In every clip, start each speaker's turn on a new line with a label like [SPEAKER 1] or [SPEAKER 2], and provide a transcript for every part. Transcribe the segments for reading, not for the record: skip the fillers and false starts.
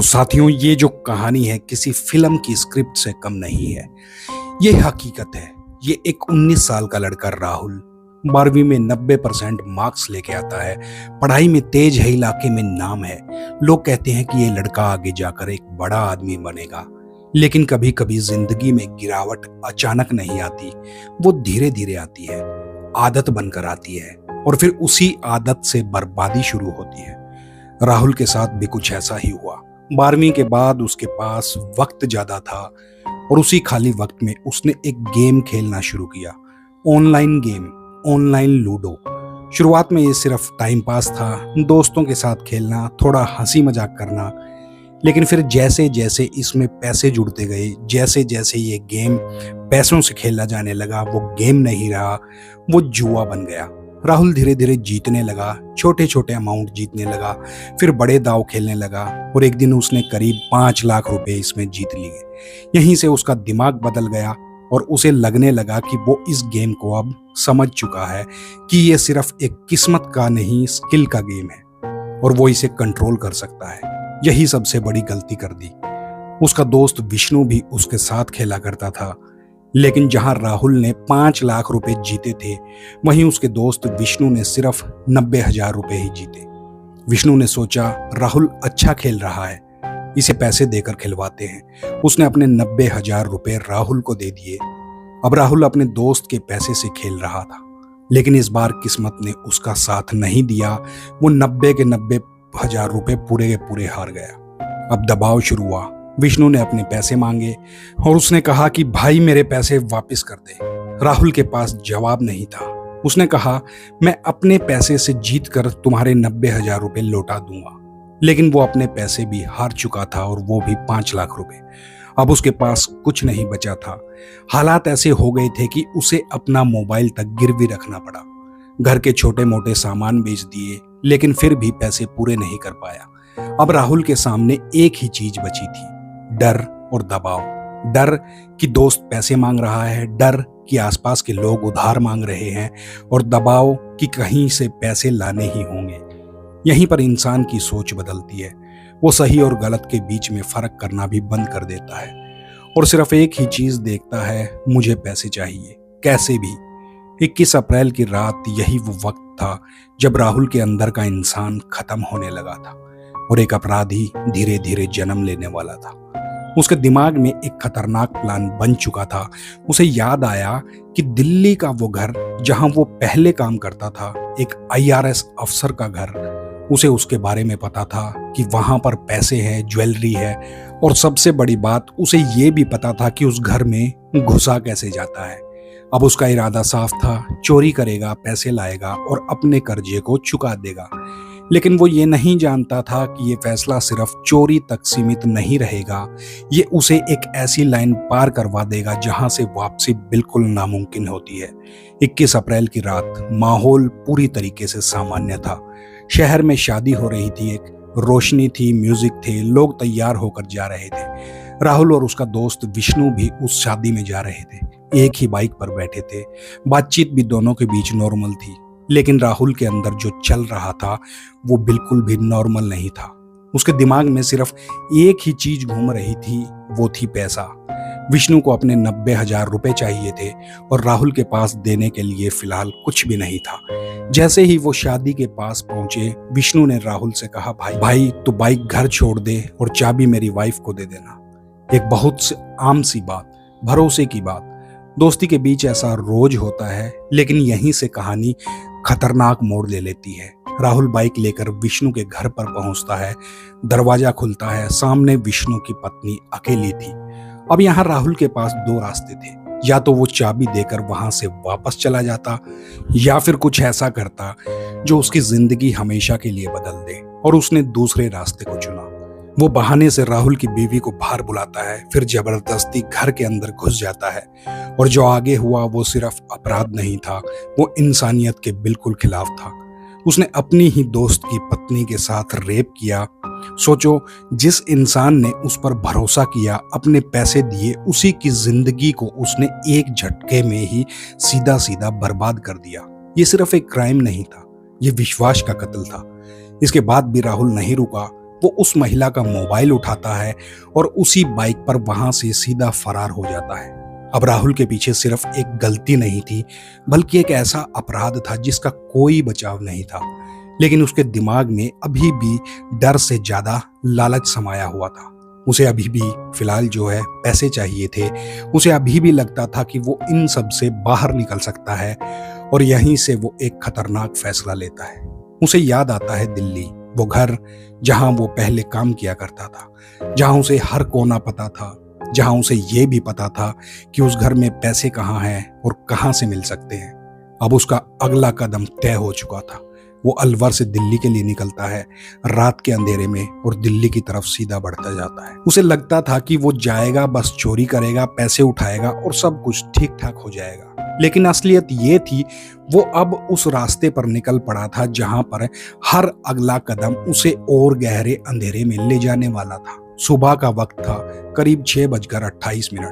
[SPEAKER 1] साथियों, ये जो कहानी है किसी फिल्म की स्क्रिप्ट से कम नहीं है। ये हकीकत है। ये एक 19 साल का लड़का राहुल 12वीं में 90% मार्क्स लेके आता है। पढ़ाई में तेज है, इलाके में नाम है। लोग कहते हैं कि ये लड़का आगे जाकर एक बड़ा आदमी बनेगा। लेकिन कभी कभी जिंदगी में गिरावट अचानक नहीं आती, वो धीरे धीरे आती है, आदत बनकर आती है और फिर उसी आदत से बर्बादी शुरू होती है। राहुल के साथ भी कुछ ऐसा ही हुआ। 12वीं के बाद उसके पास वक्त ज्यादा था और उसी खाली वक्त में उसने एक गेम खेलना शुरू किया। Online game, online ludo. शुरुआत में ये सिर्फ टाइम पास था, दोस्तों के साथ खेलना, थोड़ा हंसी मजाक करना। लेकिन फिर जैसे जैसे इसमें पैसे जुड़ते गए, जैसे जैसे ये गेम पैसों से खेला जाने लगा, वो गेम नहीं रहा, वो जुआ बन गया। राहुल धीरे धीरे जीतने लगा, छोटे छोटे अमाउंट जीतने लगा, फिर बड़े दांव खेलने लगा और एक दिन उसने करीब 5 लाख रुपए इसमें जीत लिए। यहीं से उसका दिमाग बदल गया और उसे लगने लगा कि वो इस गेम को अब समझ चुका है कि ये सिर्फ एक किस्मत का नहीं, स्किल का गेम है और वो इसे कंट्रोल कर सकता है। यही सबसे बड़ी गलती कर दी। उसका दोस्त विष्णु भी उसके साथ खेला करता था, लेकिन जहां राहुल ने 5 लाख रुपए जीते थे, वहीं उसके दोस्त विष्णु ने सिर्फ 90,000 रुपए ही जीते। विष्णु ने सोचा राहुल अच्छा खेल रहा है, इसे पैसे देकर खिलवाते हैं। उसने अपने 90,000 रुपए राहुल को दे दिए। अब राहुल अपने दोस्त के पैसे से खेल रहा था, लेकिन इस बार किस्मत ने उसका साथ नहीं दिया। वो 90 के 90,000 रुपए पूरे के पूरे हार गया। अब दबाव शुरू हुआ। विष्णु ने अपने पैसे मांगे और उसने कहा कि भाई मेरे पैसे वापस कर दे। राहुल के पास जवाब नहीं था। उसने कहा मैं अपने पैसे से जीत कर तुम्हारे 90,000 रुपए लौटा दूंगा। लेकिन वो अपने पैसे भी हार चुका था और वो भी 5 लाख रुपए। अब उसके पास कुछ नहीं बचा था। हालात ऐसे हो गए थे कि उसे अपना मोबाइल तक गिरवी रखना पड़ा। घर के छोटे मोटे सामान बेच दिए, लेकिन फिर भी पैसे पूरे नहीं कर पाया। अब राहुल के सामने एक ही चीज बची थी, डर और दबाव। डर कि दोस्त पैसे मांग रहा है, डर कि आसपास के लोग उधार मांग रहे हैं, और दबाव कि कहीं से पैसे लाने ही होंगे। यहीं पर इंसान की सोच बदलती है। वो सही और गलत के बीच में फर्क करना भी बंद कर देता है और सिर्फ एक ही चीज देखता है, मुझे पैसे चाहिए, कैसे भी। 21 अप्रैल की रात यही वो वक्त था जब राहुल के अंदर का इंसान खत्म होने लगा था और एक अपराधी धीरे धीरे जन्म लेने वाला था। उसके दिमाग में एक खतरनाक प्लान बन चुका था। उसे याद आया कि दिल्ली का वो घर जहां वो पहले काम करता था, एक IRS अफसर का घर, उसे उसके बारे में पता था कि वहां पर पैसे हैं, ज्वेलरी है, और सबसे बड़ी बात उसे ये भी पता था कि उस घर में घुसा कैसे जाता है। अब उसका इरादा साफ था, चोरी करेगा, पैसे लाएगा और अपने कर्जे को चुका देगा। लेकिन वो ये नहीं जानता था कि ये फैसला सिर्फ चोरी तक सीमित नहीं रहेगा। ये उसे एक ऐसी लाइन पार करवा देगा जहां से वापसी बिल्कुल नामुमकिन होती है। 21 अप्रैल की रात माहौल पूरी तरीके से सामान्य था। शहर में शादी हो रही थी, एक रोशनी थी, म्यूजिक थे, लोग तैयार होकर जा रहे थे। राहुल और उसका दोस्त विष्णु भी उस शादी में जा रहे थे। एक ही बाइक पर बैठे थे। बातचीत भी दोनों के बीच नॉर्मल थी, लेकिन राहुल के अंदर जो चल रहा था वो बिल्कुल भी नॉर्मल नहीं था। उसके दिमाग में सिर्फ एक ही चीज घूम रही थी, वो थी पैसा। विष्णु को अपने 90,000 रुपए चाहिए थे और राहुल के पास देने के लिए फिलहाल कुछ भी नहीं था। जैसे ही वो शादी के पास पहुंचे, विष्णु ने राहुल से कहा, भाई तू बाइक घर छोड़ दे और चाबी मेरी वाइफ को दे देना। एक बहुत आम सी बात, भरोसे की बात। दोस्ती के बीच ऐसा रोज होता है, लेकिन यहीं से कहानी खतरनाक मोड़ ले लेती है। राहुल बाइक लेकर विष्णु के घर पर पहुंचता है। दरवाजा खुलता है, सामने विष्णु की पत्नी अकेली थी। अब यहाँ राहुल के पास 2 रास्ते थे, या तो वो चाबी देकर वहां से वापस चला जाता या फिर कुछ ऐसा करता जो उसकी जिंदगी हमेशा के लिए बदल दे, और उसने दूसरे रास्ते को चुना। वो बहाने से राहुल की बीवी को बाहर बुलाता है, फिर जबरदस्ती घर के अंदर घुस जाता है, और जो आगे हुआ वो सिर्फ अपराध नहीं था, वो इंसानियत के बिल्कुल खिलाफ था। उसने अपनी ही दोस्त की पत्नी के साथ रेप किया। सोचो, जिस इंसान ने उस पर भरोसा किया, अपने पैसे दिए, उसी की जिंदगी को उसने एक झटके में ही सीधा सीधा बर्बाद कर दिया। ये सिर्फ एक क्राइम नहीं था, ये विश्वास का कत्ल था। इसके बाद भी राहुल नहीं रुका। वो उस महिला का मोबाइल उठाता है और उसी बाइक पर वहां से सीधा फरार हो जाता है। अब राहुल के पीछे सिर्फ एक गलती नहीं थी, बल्कि एक ऐसा अपराध था जिसका कोई बचाव नहीं था। लेकिन उसके दिमाग में अभी भी डर से ज्यादा लालच समाया हुआ था। उसे अभी भी फिलहाल जो है पैसे चाहिए थे। उसे अभी भी लगता था कि वो इन सब से बाहर निकल सकता है और यहीं से वो एक खतरनाक फैसला लेता है। उसे याद आता है दिल्ली, वो घर जहां वो पहले काम किया करता था, जहां उसे हर कोना पता था, जहां उसे ये भी पता था कि उस घर में पैसे कहाँ हैं और कहाँ से मिल सकते हैं। अब उसका अगला कदम तय हो चुका था। वो अलवर से दिल्ली के लिए निकलता है रात के अंधेरे में और दिल्ली की तरफ सीधा बढ़ता जाता है। उसे लगता था कि वो जाएगा, बस चोरी करेगा, पैसे उठाएगा और सब कुछ ठीक ठाक हो जाएगा। लेकिन असलियत ये थी, वो अब उस रास्ते पर निकल पड़ा था जहां पर हर अगला कदम उसे और गहरे अंधेरे में ले जाने वाला था। सुबह का वक्त था, करीब 6:28।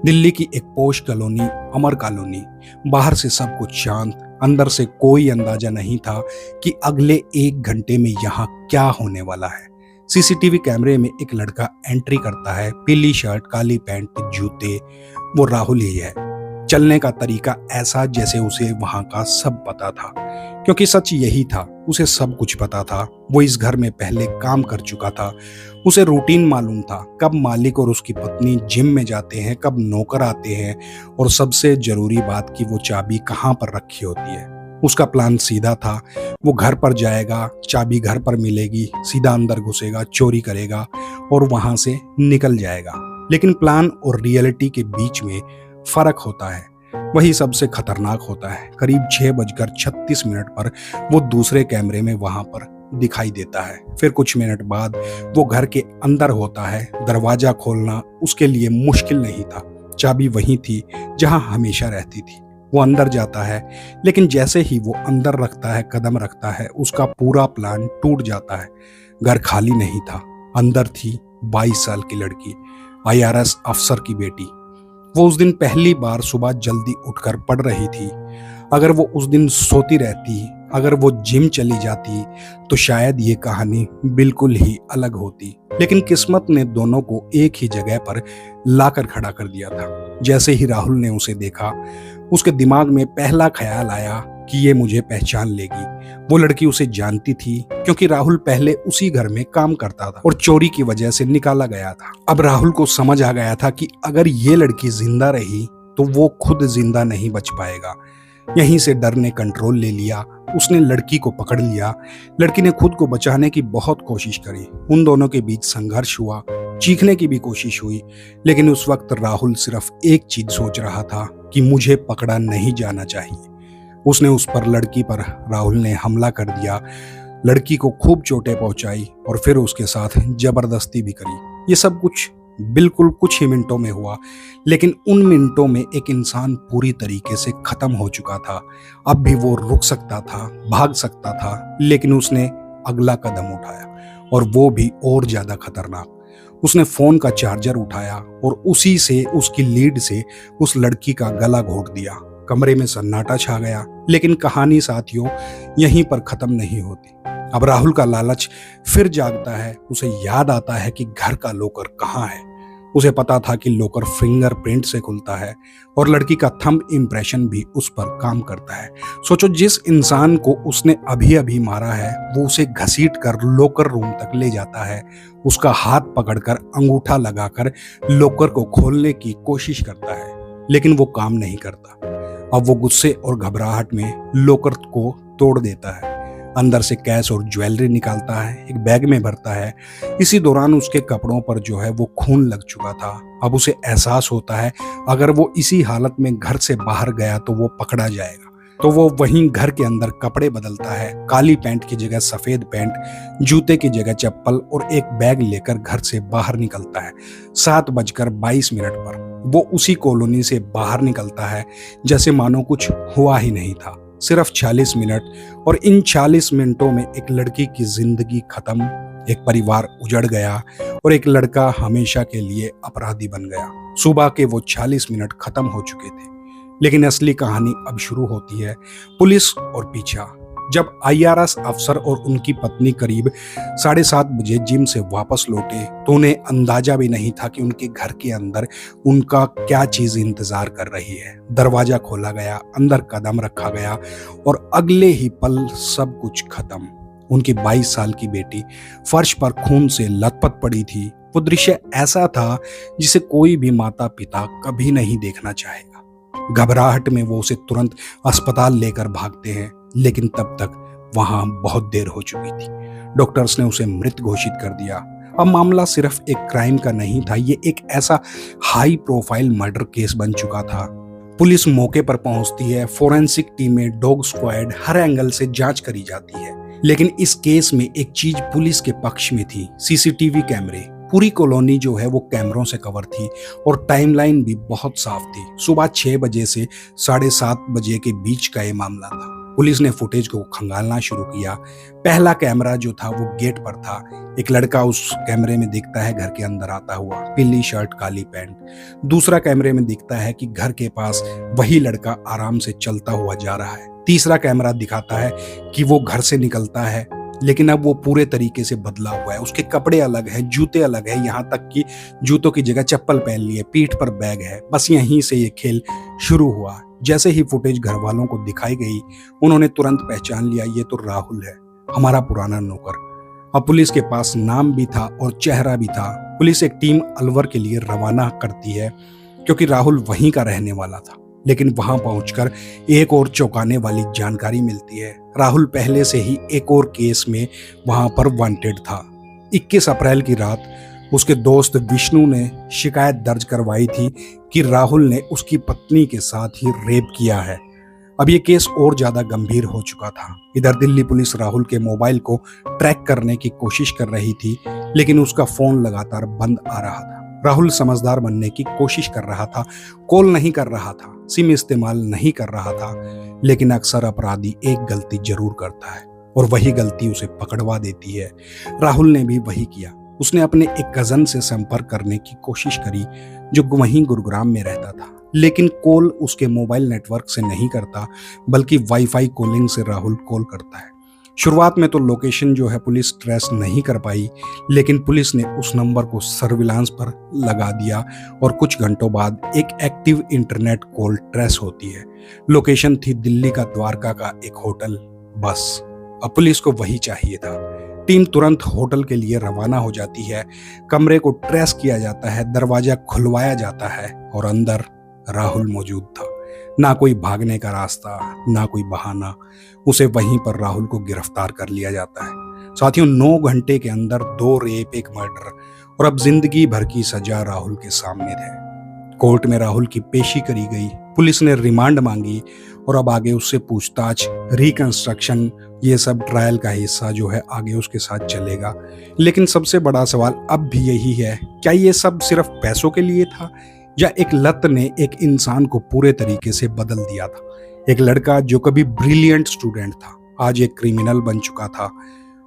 [SPEAKER 1] दिल्ली की एक पोश कॉलोनी, अमर कॉलोनी। बाहर से सब कुछ शांत, अंदर से कोई अंदाजा नहीं था कि अगले 1 घंटे में यहाँ क्या होने वाला है। सीसीटीवी कैमरे में एक लड़का एंट्री करता है, पीली शर्ट, काली पैंट, जूते। वो राहुल ही है। चलने का तरीका ऐसा जैसे उसे वहां का सब पता था, क्योंकि सच यही था, उसे सब कुछ पता था। वो इस घर में पहले काम कर चुका था। उसे रूटीन मालूम था, कब मालिक और उसकी पत्नी जिम में जाते हैं, कब नौकर आते हैं और सबसे जरूरी बात कि वो चाबी कहाँ पर रखी होती है। उसका प्लान सीधा था, वो घर पर जाएगा, चाबी घर पर मिलेगी, सीधा अंदर घुसेगा, चोरी करेगा और वहां से निकल जाएगा। लेकिन प्लान और रियलिटी के बीच में फर्क होता है, वही सबसे खतरनाक होता है। करीब 6:36 पर वो दूसरे कैमरे में वहां पर दिखाई देता है। फिर कुछ मिनट बाद वो घर के अंदर होता है। दरवाजा खोलना उसके लिए मुश्किल नहीं था, चाबी वहीं थी जहां हमेशा रहती थी। वो अंदर जाता है, लेकिन जैसे ही वो अंदर रखता है, कदम रखता है, उसका पूरा प्लान टूट जाता है। घर खाली नहीं था, अंदर थी 22 साल की लड़की, IRS अफसर की बेटी। वो उस दिन पहली बार सुबह जल्दी उठकर पढ़ रही थी। अगर वो उस दिन सोती रहती, अगर वो जिम चली जाती, तो शायद ये कहानी बिल्कुल ही अलग होती। लेकिन किस्मत ने दोनों को एक ही जगह पर लाकर खड़ा कर दिया था। जैसे ही राहुल ने उसे देखा, उसके दिमाग में पहला ख्याल आया कि ये मुझे पहचान लेगी। वो लड़की उसे जानती थी, क्योंकि राहुल पहले उसी घर में काम करता था और चोरी की वजह से निकाला गया था। अब राहुल को समझ आ गया था कि अगर ये लड़की जिंदा रही तो वो खुद जिंदा नहीं बच पाएगा। यहीं से डर ने कंट्रोल ले लिया। उसने लड़की को पकड़ लिया। लड़की ने खुद को बचाने की बहुत कोशिश करी। उन दोनों के बीच संघर्ष हुआ, चीखने की भी कोशिश हुई। लेकिन उस वक्त राहुल सिर्फ एक चीज सोच रहा था कि मुझे पकड़ा नहीं जाना चाहिए। उसने उस पर, लड़की पर राहुल ने हमला कर दिया, लड़की को खूब चोटें पहुंचाई और फिर उसके साथ जबरदस्ती भी करी। ये सब कुछ बिल्कुल कुछ ही मिनटों में हुआ, लेकिन उन मिनटों में एक इंसान पूरी तरीके से खत्म हो चुका था। अब भी वो रुक सकता था, भाग सकता था, लेकिन उसने अगला कदम उठाया और वो भी और ज्यादा खतरनाक। उसने फोन का चार्जर उठाया और उसी से, उसकी लीड से उस लड़की का गला घोंट दिया। कमरे में सन्नाटा छा गया। लेकिन कहानी साथियों यहीं पर खत्म नहीं होती। अब राहुल का लालच फिर जागता है। उसे याद आता है कि घर का लॉकर कहाँ है। उसे पता था कि लॉकर फिंगरप्रिंट से खुलता है और लड़की का थंब इम्प्रेशन भी उस पर काम करता है। सोचो, जिस इंसान को उसने अभी अभी मारा है, वो उसे घसीट कर लॉकर रूम तक ले जाता है, उसका हाथ पकड़कर अंगूठा लगाकर लॉकर को खोलने की कोशिश करता है, लेकिन वो काम नहीं करता। अब वो गुस्से और घबराहट में लॉकर को तोड़ देता है, अंदर से कैश और ज्वेलरी निकालता है, एक बैग में भरता है। इसी दौरान उसके कपड़ों पर जो है वो खून लग चुका था। अब उसे एहसास होता है अगर वो इसी हालत में घर से बाहर गया तो वो पकड़ा जाएगा। तो वो वहीं घर के अंदर कपड़े बदलता है, काली पैंट की जगह सफेद पैंट, जूते की जगह चप्पल और एक बैग लेकर घर से बाहर निकलता है। 7:22 पर वो उसी कॉलोनी से बाहर निकलता है जैसे मानो कुछ हुआ ही नहीं था। सिर्फ 40 मिनट, और इन 40 मिनटों में एक लड़की की जिंदगी खत्म, एक परिवार उजड़ गया और एक लड़का हमेशा के लिए अपराधी बन गया। सुबह के वो 40 मिनट खत्म हो चुके थे, लेकिन असली कहानी अब शुरू होती है। पुलिस और पीछा। जब आईआरएस अफसर और उनकी पत्नी करीब 7:30 बजे जिम से वापस लौटे तो उन्हें अंदाजा भी नहीं था कि उनके घर के अंदर उनका क्या चीज इंतजार कर रही है। दरवाजा खोला गया, अंदर कदम रखा गया और अगले ही पल सब कुछ खत्म। उनकी 22 साल की बेटी फर्श पर खून से लथपथ पड़ी थी। वो दृश्य ऐसा था जिसे कोई भी माता पिता कभी नहीं देखना चाहेगा। घबराहट में वो उसे तुरंत अस्पताल लेकर भागते हैं, लेकिन तब तक वहां बहुत देर हो चुकी थी। डॉक्टर्स ने उसे मृत घोषित कर दिया। अब मामला सिर्फ एक क्राइम का नहीं था, ये एक ऐसा हाई प्रोफाइल मर्डर केस बन चुका था। पुलिस मौके पर पहुंचती है, फोरेंसिक टीमें, डॉग स्क्वाड, हर एंगल से जांच करी जाती है। लेकिन इस केस में एक चीज पुलिस के पक्ष में थी, सीसीटीवी कैमरे। पूरी कॉलोनी जो है वो कैमरों से कवर थी और टाइमलाइन भी बहुत साफ थी। सुबह 6 बजे से 7:30 बजे के बीच का ये मामला था। पुलिस ने फुटेज को खंगालना शुरू किया। पहला कैमरा जो था वो गेट पर था। एक लड़का उस कैमरे में दिखता है घर के अंदर आता हुआ, पीली शर्ट काली पैंट। दूसरा कैमरे में दिखता है कि घर के पास वही लड़का आराम से चलता हुआ जा रहा है। तीसरा कैमरा दिखाता है कि वो घर से निकलता है, लेकिन अब वो पूरे तरीके से बदला हुआ है। उसके कपड़े अलग है, जूते अलग है, यहाँ तक कि जूतों की जगह चप्पल पहन ली है, पीठ पर बैग है। बस यहीं से ये खेल शुरू हुआ। जैसे ही फुटेज घर वालों को दिखाई गई, उन्होंने तुरंत पहचान लिया, ये तो राहुल है, हमारा पुराना नौकर। अब पुलिस के पास नाम भी था और चेहरा भी था। पुलिस एक टीम अलवर के लिए रवाना करती है क्योंकि राहुल वहीं का रहने वाला था। लेकिन वहां पहुंचकर एक और चौंकाने वाली जानकारी मिलती है। राहुल पहले से ही एक और केस में वहां पर वांटेड था। 21 अप्रैल की रात उसके दोस्त विष्णु ने शिकायत दर्ज करवाई थी कि राहुल ने उसकी पत्नी के साथ ही रेप किया है। अब ये केस और ज्यादा गंभीर हो चुका था। इधर दिल्ली पुलिस राहुल के मोबाइल को ट्रैक करने की कोशिश कर रही थी, लेकिन उसका फोन लगातार बंद आ रहा था। राहुल समझदार बनने की कोशिश कर रहा था, कॉल नहीं कर रहा था, सिम इस्तेमाल नहीं कर रहा था। लेकिन अक्सर अपराधी एक गलती जरूर करता है और वही गलती उसे पकड़वा देती है। राहुल ने भी वही किया। उसने अपने एक कजन से संपर्क करने की कोशिश करी जो वहीं गुरुग्राम में रहता था, लेकिन कॉल उसके मोबाइल नेटवर्क से नहीं करता, बल्कि वाईफाई कॉलिंग से राहुल कॉल करता है। शुरुआत में तो लोकेशन जो है पुलिस ट्रेस नहीं कर पाई, लेकिन पुलिस ने उस नंबर को सर्विलांस पर लगा दिया और कुछ घंटों बाद एक एक्टिव इंटरनेट कॉल ट्रेस होती है। लोकेशन थी दिल्ली का द्वारका का एक होटल। बस अब पुलिस को वही चाहिए था। टीम तुरंत होटल के लिए रवाना हो जाती है। कमरे को ट्रेस किया जाता है, दरवाजा खुलवाया जाता है और अंदर राहुल मौजूद था। ना कोई भागने का रास्ता, ना कोई बहाना। उसे वहीं पर राहुल को गिरफ्तार कर लिया जाता है। साथियों, 9 घंटे के अंदर 2 रेप, 1 मर्डर और अब जिंदगी भर की सजा राहुल के सामने थे। कोर्ट में राहुल की पेशी करी गई, पुलिस ने रिमांड मांगी और अब आगे उससे पूछताछ, रिकंस्ट्रक्शन, ये सब ट्रायल का हिस्सा जो है आगे उसके साथ चलेगा। लेकिन सबसे बड़ा सवाल अब भी यही है, क्या ये सब सिर्फ पैसों के लिए था या एक लत ने एक इंसान को पूरे तरीके से बदल दिया था? एक लड़का जो कभी ब्रिलियंट स्टूडेंट था, आज एक क्रिमिनल बन चुका था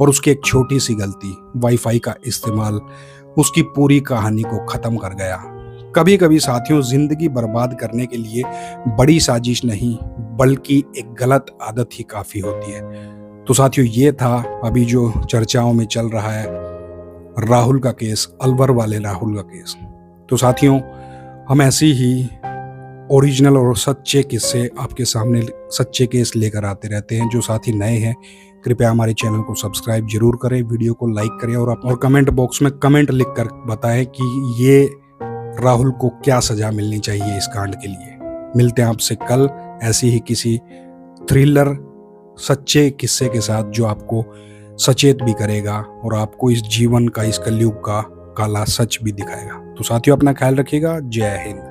[SPEAKER 1] और उसकी एक छोटी सी गलती, वाईफाई का इस्तेमाल, उसकी पूरी कहानी को खत्म कर गया। कभी कभी साथियों, जिंदगी बर्बाद करने के लिए बड़ी साजिश नहीं, बल्कि एक गलत आदत ही काफी होती है। तो साथियों, ये था अभी जो चर्चाओं में चल रहा है, राहुल का केस, अलवर वाले राहुल का केस। तो साथियों, हम ऐसी ही ओरिजिनल और सच्चे किस्से आपके सामने, सच्चे केस लेकर आते रहते हैं। जो साथी नए हैं, कृपया हमारे चैनल को सब्सक्राइब जरूर करें, वीडियो को लाइक करें और कमेंट बॉक्स में कमेंट लिखकर बताएं कि ये राहुल को क्या सजा मिलनी चाहिए इस कांड के लिए। मिलते हैं आपसे कल ऐसी ही किसी थ्रिलर सच्चे किस्से के साथ जो आपको सचेत भी करेगा और आपको इस जीवन का, इस कलयुग का काला सच भी दिखाएगा। तो साथियों, अपना ख्याल रखिएगा। जय हिंद।